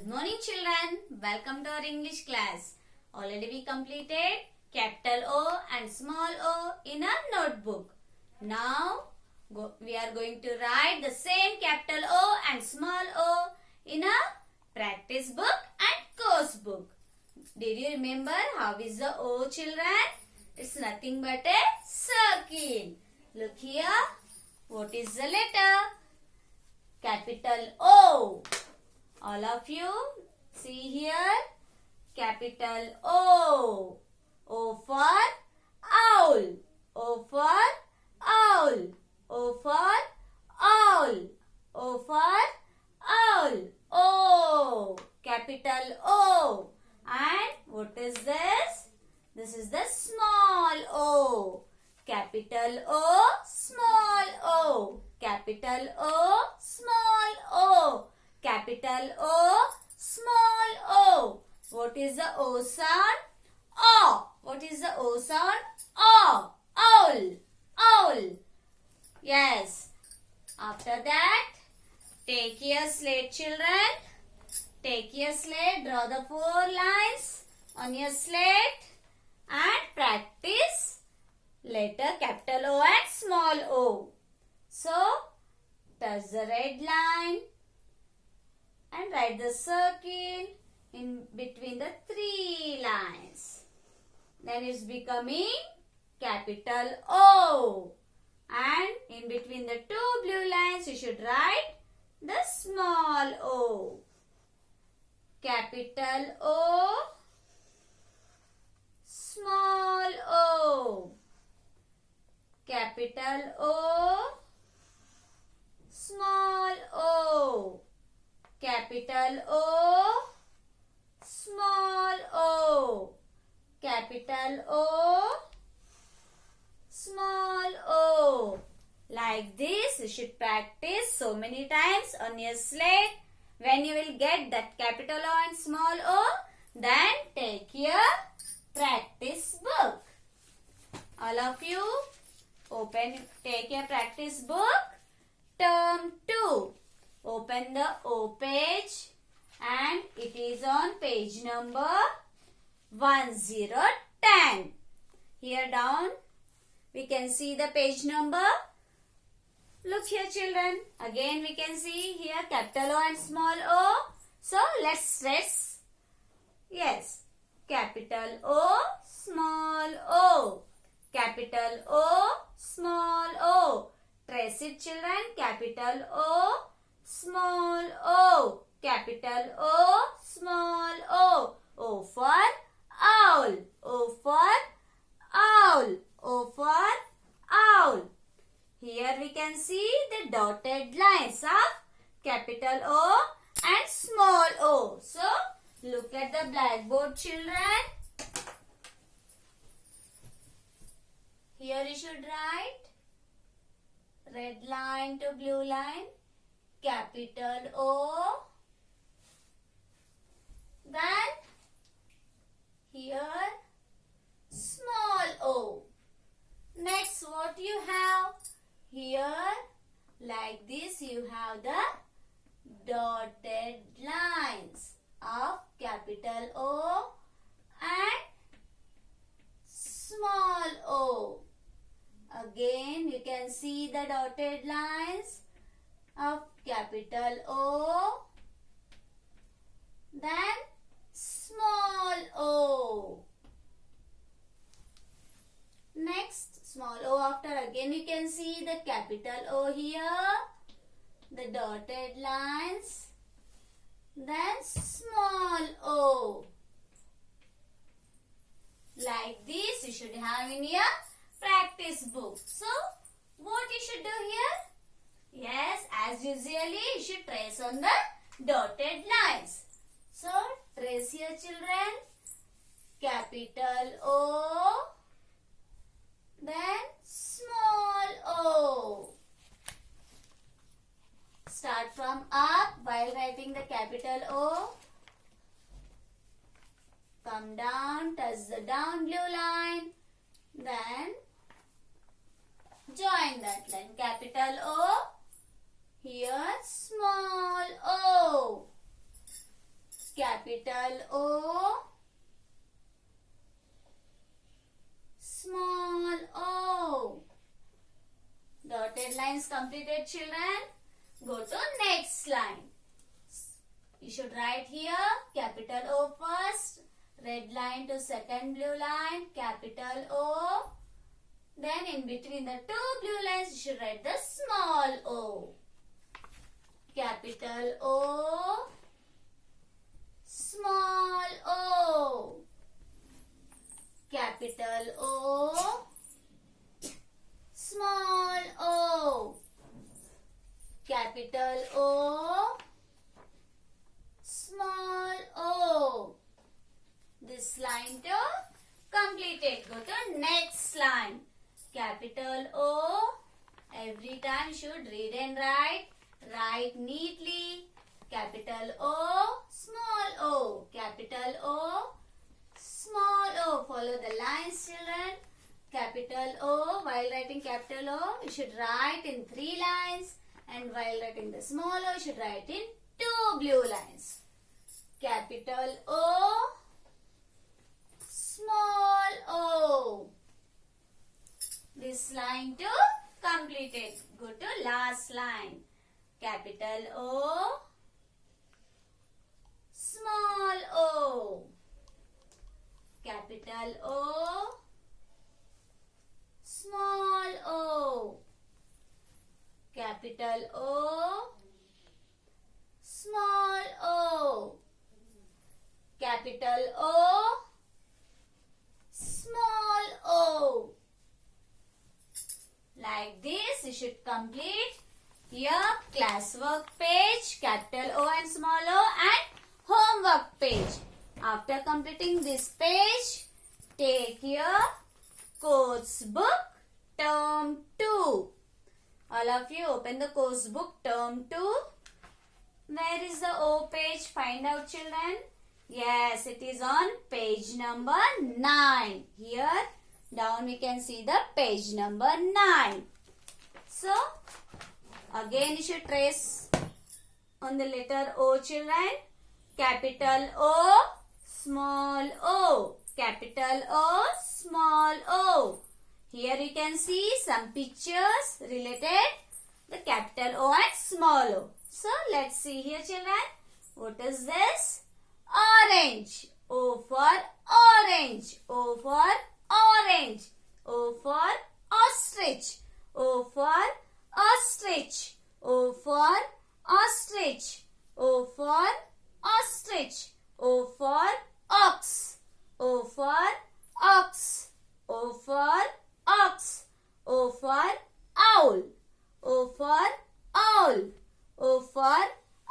morning children, welcome to our English class. Already we completed capital O and small o in our notebook. Now we are going to write the same capital O and small o in a practice book and course book. Did you remember how is the O, children? It's nothing but a circle. Look here. What is the letter? Capital O. All of you see here. Capital O. O for owl. O for owl. O for owl. O for owl. O. Capital O. And what is this? This is the small o. Capital O, small o. Capital O, small o. Capital O, small o. What is the O sound? O. What is the O sound? O. Owl. Owl. Yes. After that, take your slate, children. Take your slate, draw the 4 lines on your slate and practice letter capital O and small o. So, touch the red line and write the circle in between the 3 lines. Then it's becoming capital O. And in between the 2 blue lines, you should write the small o. Capital O, small o. Capital O, small o. Capital O, small o. Capital O, small o. Like this, you should practice so many times on your slate. When you will get that capital O and small o, then take your practice book. All of you, take your practice book, term 2. Open the O page and it is on page number 1010. Here down, we can see the page number. Look here, children. Again, we can see here capital O and small o. So, let's trace. Yes. Capital O, small o. Capital O, small o. Trace it, children. Capital O, small o. Capital O, small o. O for owl. O for owl. O for owl. Here we can see the dotted lines of capital O and small o. So, look at the blackboard, children. Here you should write red line to blue line, capital O. Then, here, small o. Next, what you have? Here, like this, you have the dotted lines of capital O and small o. Again, you can see the dotted lines of capital O, then small o. Next, small o after, again you can see the capital O here, the dotted lines, then small o. Like this you should have in your practice book. So, what you should do here? Yes, as usually you should trace on the dotted lines. So, trace here, children. Capital O, then small o. Start from up while writing the capital O. Come down, touch the down blue line. Then join that line. Capital O. Here small o. capital O, small o. Dotted lines completed, children. Go to next line. You should write here capital O first, red line to second blue line, capital O. Then in between the two blue lines, you should write the small o. Capital O, small o. Capital O, small o. Capital O, small o. This line to completed. Go to next line. Capital O. Every time should read and write. Write neatly. Capital O, small o. Capital O, small o. Follow the lines, children. Capital O. While writing capital O, you should write in 3 lines. And while writing the small o, you should write in 2 blue lines. Capital O, small o. This line to completed. Go to last line. Capital O, small o. Capital O, small o. Capital O, small o. Capital O, small o. Like this, you should complete your classwork page, capital O and small o, and homework page. After completing this page, take your course book, term 2. All of you open the course book, term 2. Where is the O page? Find out, children. Yes, it is on page number 9. Here, down we can see the page number 9. So, again you should trace on the letter O, children. Capital O, small o. Capital O, small o. Here you can see some pictures related the capital O and small o. So, let's see here, children. What is this? Orange. O for orange. O for orange. O for ostrich. O for ostrich. O for ostrich. O for ostrich. O for ox. O for ox. O for ox. O for owl. O for owl. O for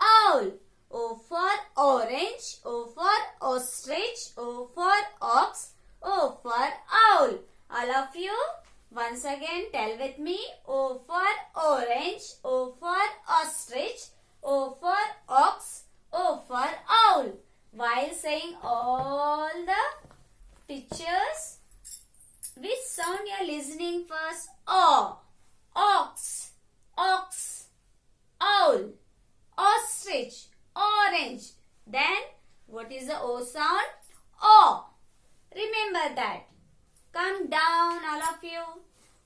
owl. O for orange. O for ostrich. O for ox. O for owl. All of you once again tell with me. O for orange. O for ostrich. O for ox. O for owl. While saying all the pictures, which sound you are listening first? O. Ox. Ox. Owl. Ostrich. Orange. Then what is the O sound? O. Remember that. Come down, all of you.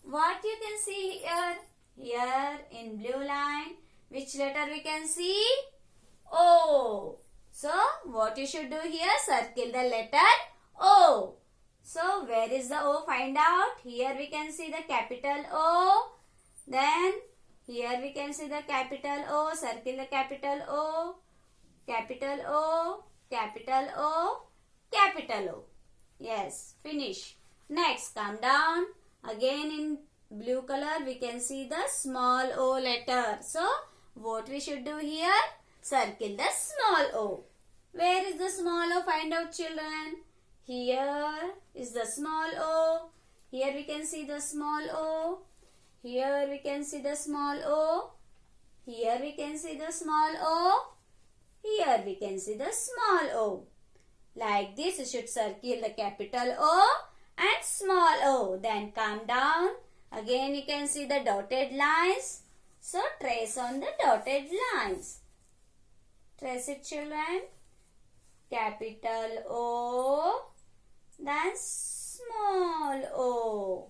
What you can see here? Here in blue line, which letter we can see? O. So what you should do here? Circle the letter O. So where is the O? Find out. Here we can see the capital O. Then here we can see the capital O. Circle the capital O. Capital O. Capital O. Capital O. Yes, finish. Next, come down. Again in blue color we can see the small o letter. So what we should do here? Circle the small o. Where is the small o? Find out, children. Here is the small o. Here we can see the small o. Here we can see the small o. Here we can see the small o. Here we can see the small o. Like this, you should circle the capital O and small o. Then come down. Again you can see the dotted lines. So trace on the dotted lines. Trace it, children. capital O, then small o.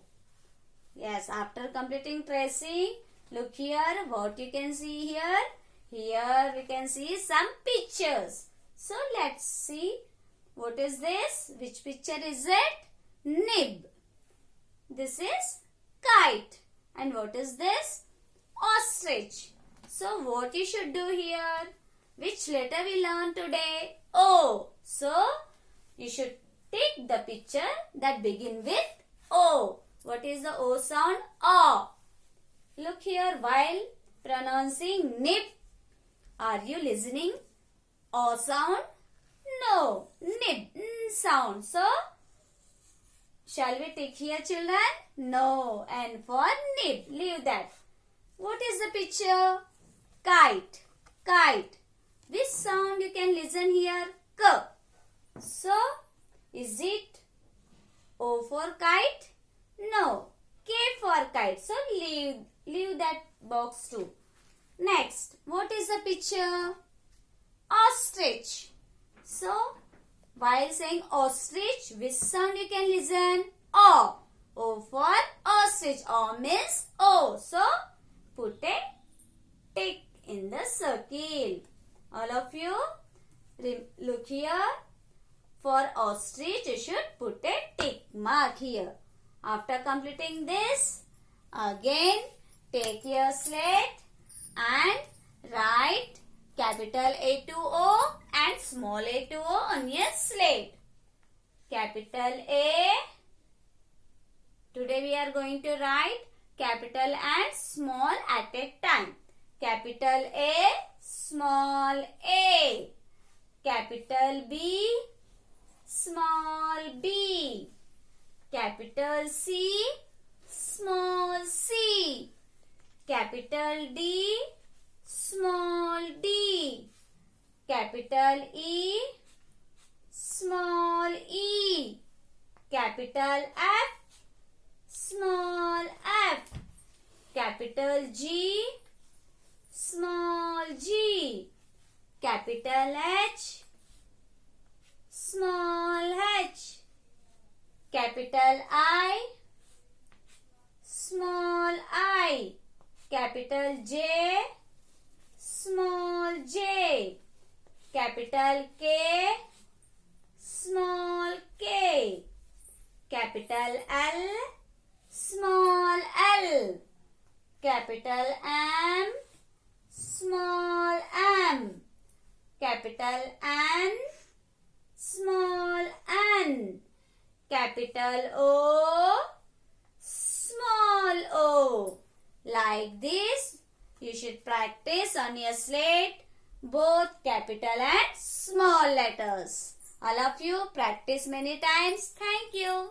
Yes, after completing tracing, look here what you can see here. Here we can see some pictures. So let's see what is this. Which picture is it? Nib. This is kite. And what is this? Ostrich. So what you should do here? Which letter we learn today? O. So you should take the picture that begin with O. What is the O sound? O. Look here while pronouncing nib. Are you listening? O sound? No. Nib. N sound. So shall we take here, children? No. And for nib. Leave that. What is the picture? Kite. Kite. Which sound you can listen here? K. So, is it O for kite? No. K for kite. So, leave that box too. Next, what is the picture? Ostrich. So, while saying ostrich, which sound you can listen? O. O for ostrich. O means O. So, put a tick in the circle. All of you, look here. For ostrich, you should put a tick mark here. After completing this, again take your slate and write capital A2O and small a2O on your slate. Capital A. Today we are going to write capital and small at a time. Capital A, small a. Capital B, small b. Capital C, small c. Capital D, small d. Capital E, small e. Capital F, small f. Capital G, small g. Capital H, small h. Capital I, small I. Capital J, small j. Capital K, small k. Capital L, small l. Capital M, small m. Capital N, small n. Capital O, small o. Like this, you should practice on your slate both capital and small letters. All of you practice many times. Thank you.